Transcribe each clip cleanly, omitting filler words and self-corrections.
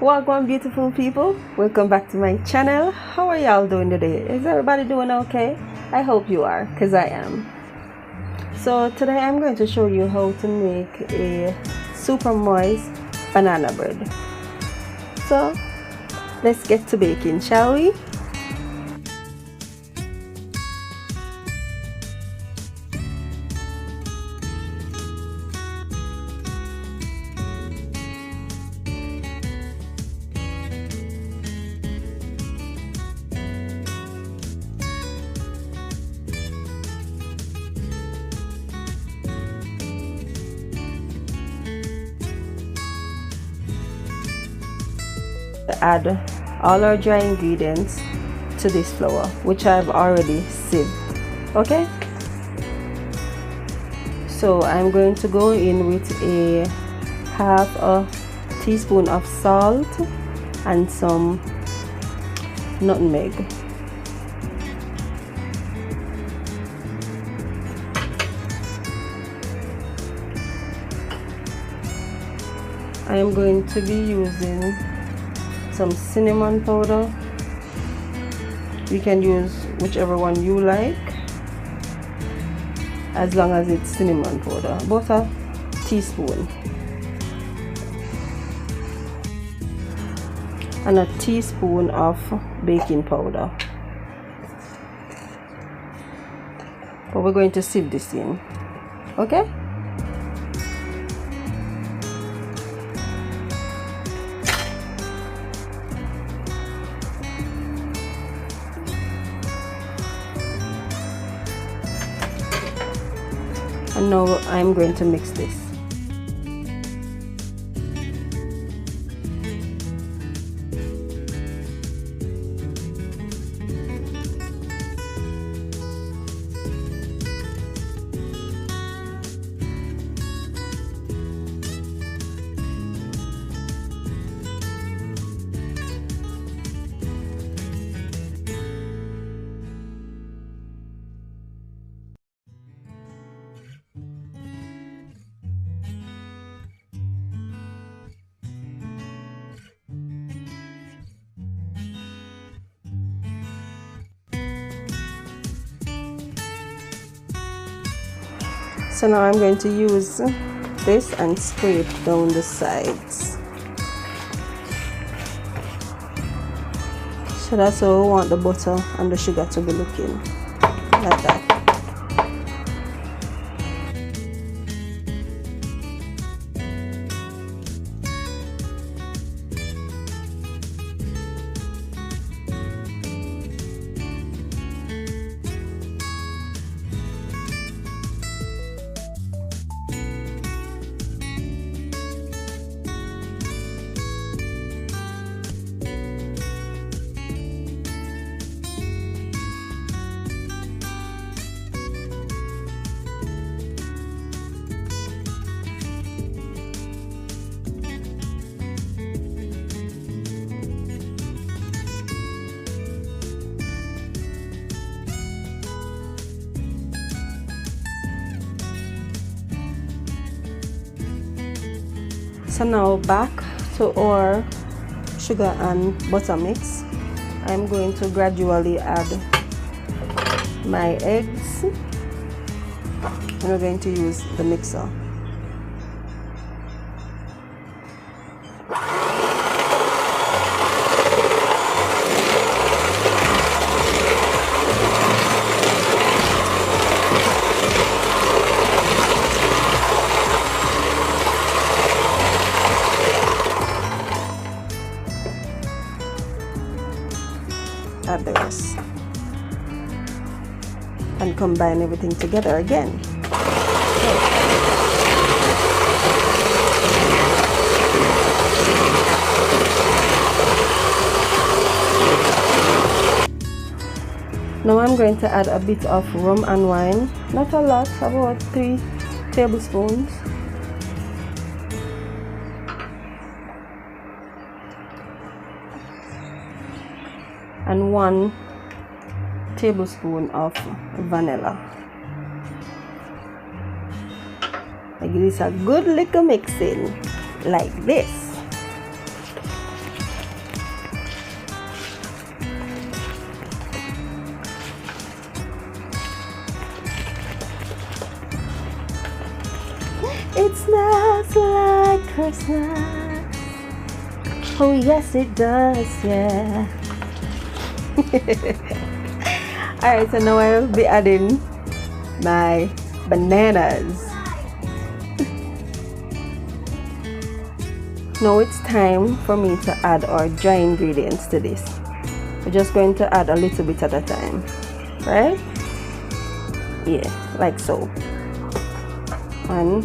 Welcome, beautiful people. Welcome back to my channel. How are y'all doing today? Is everybody doing okay? I hope you are, because I am. So today I'm going to show you how to make a super moist banana bread. So let's get to baking, shall we? Add all our dry ingredients to this flour, which I've already sieved. Okay, so I'm going to go in with a half a teaspoon of salt and some nutmeg. I am going to be using some cinnamon powder. You can use whichever one you like, as long as it's cinnamon powder. About a teaspoon. And a teaspoon of baking powder. But we're going to sieve this in. Okay? And now I'm going to mix this. So now I'm going to use this and scrape down the sides. So that's how I want the butter and the sugar to be looking, like that. So now back to our sugar and butter mix. I'm going to gradually add my eggs, and we're going to use the mixer. Add the rest and combine everything together again. Now I'm going to add a bit of rum and wine, not a lot, about 3 tablespoons. And 1 tablespoon of vanilla. I give this a good little mixing like this. like Christmas. Oh yes it does, yeah. Alright, so now I'll be adding my bananas. Now it's time for me to add our dry ingredients to this. We're just going to add a little bit at a time, right? Yeah, like so. And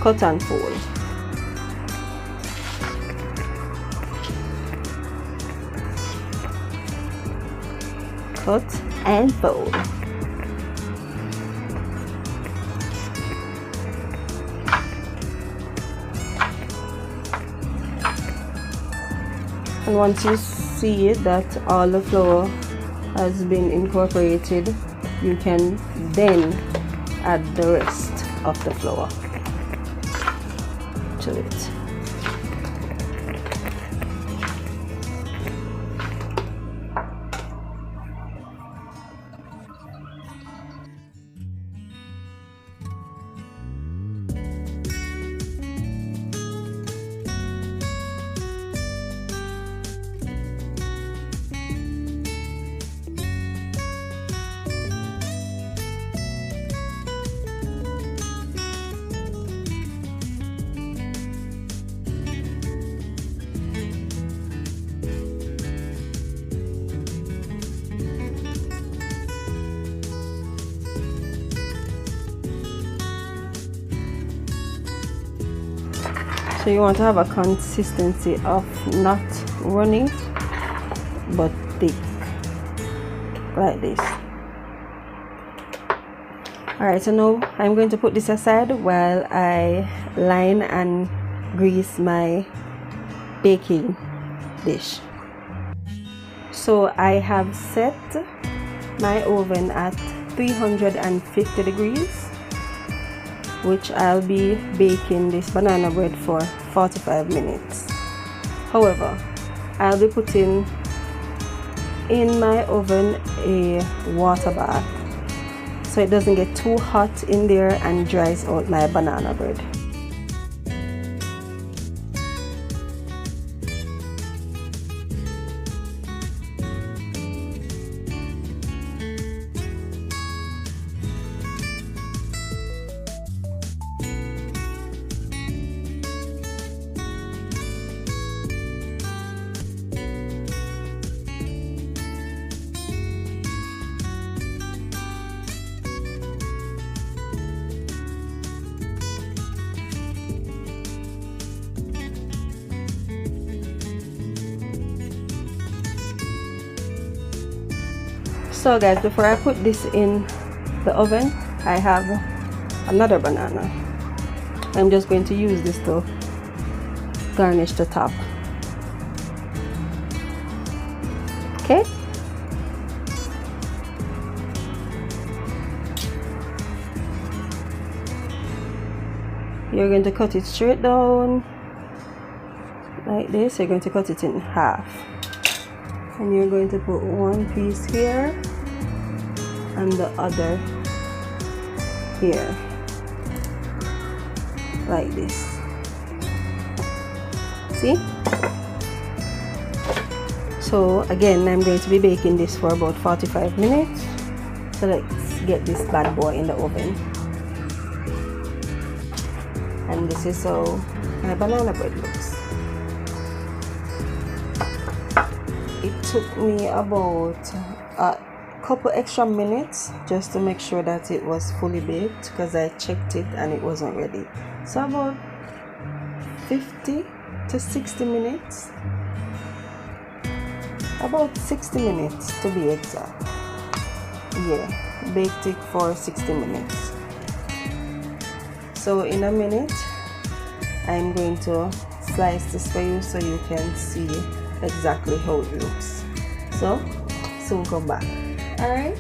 cut and fold. Cut and fold. And once you see that all the flour has been incorporated, you can then add the rest of the flour to it. So you want to have a consistency of not runny but thick, like this. Alright, so now I'm going to put this aside while I line and grease my baking dish. So I have set my oven at 350 degrees, which I'll be baking this banana bread for 45 minutes. However, I'll be putting in my oven a water bath so it doesn't get too hot in there and dries out my banana bread. So guys, before I put this in the oven, I have another banana. I'm just going to use this to garnish the top. Okay? You're going to cut it straight down like this. You're going to cut it in half. And you're going to put one piece here and the other here, like this. See? So again, I'm going to be baking this for about 45 minutes. So let's get this bad boy in the oven. And this is how my banana bread looks. It took me about a couple extra minutes just to make sure that it was fully baked, because I checked it and it wasn't ready. So about 50 to 60 minutes. About 60 minutes to be exact. Yeah, baked it for 60 minutes. So in a minute, I'm going to slice this for you so you can see exactly how it looks. So soon come back. All right.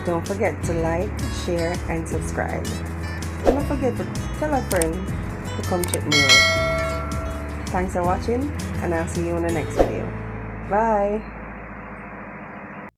Don't forget to like, share, and subscribe. And don't forget to tell a friend to come check me out. Thanks for watching, and I'll see you in the next video. Bye!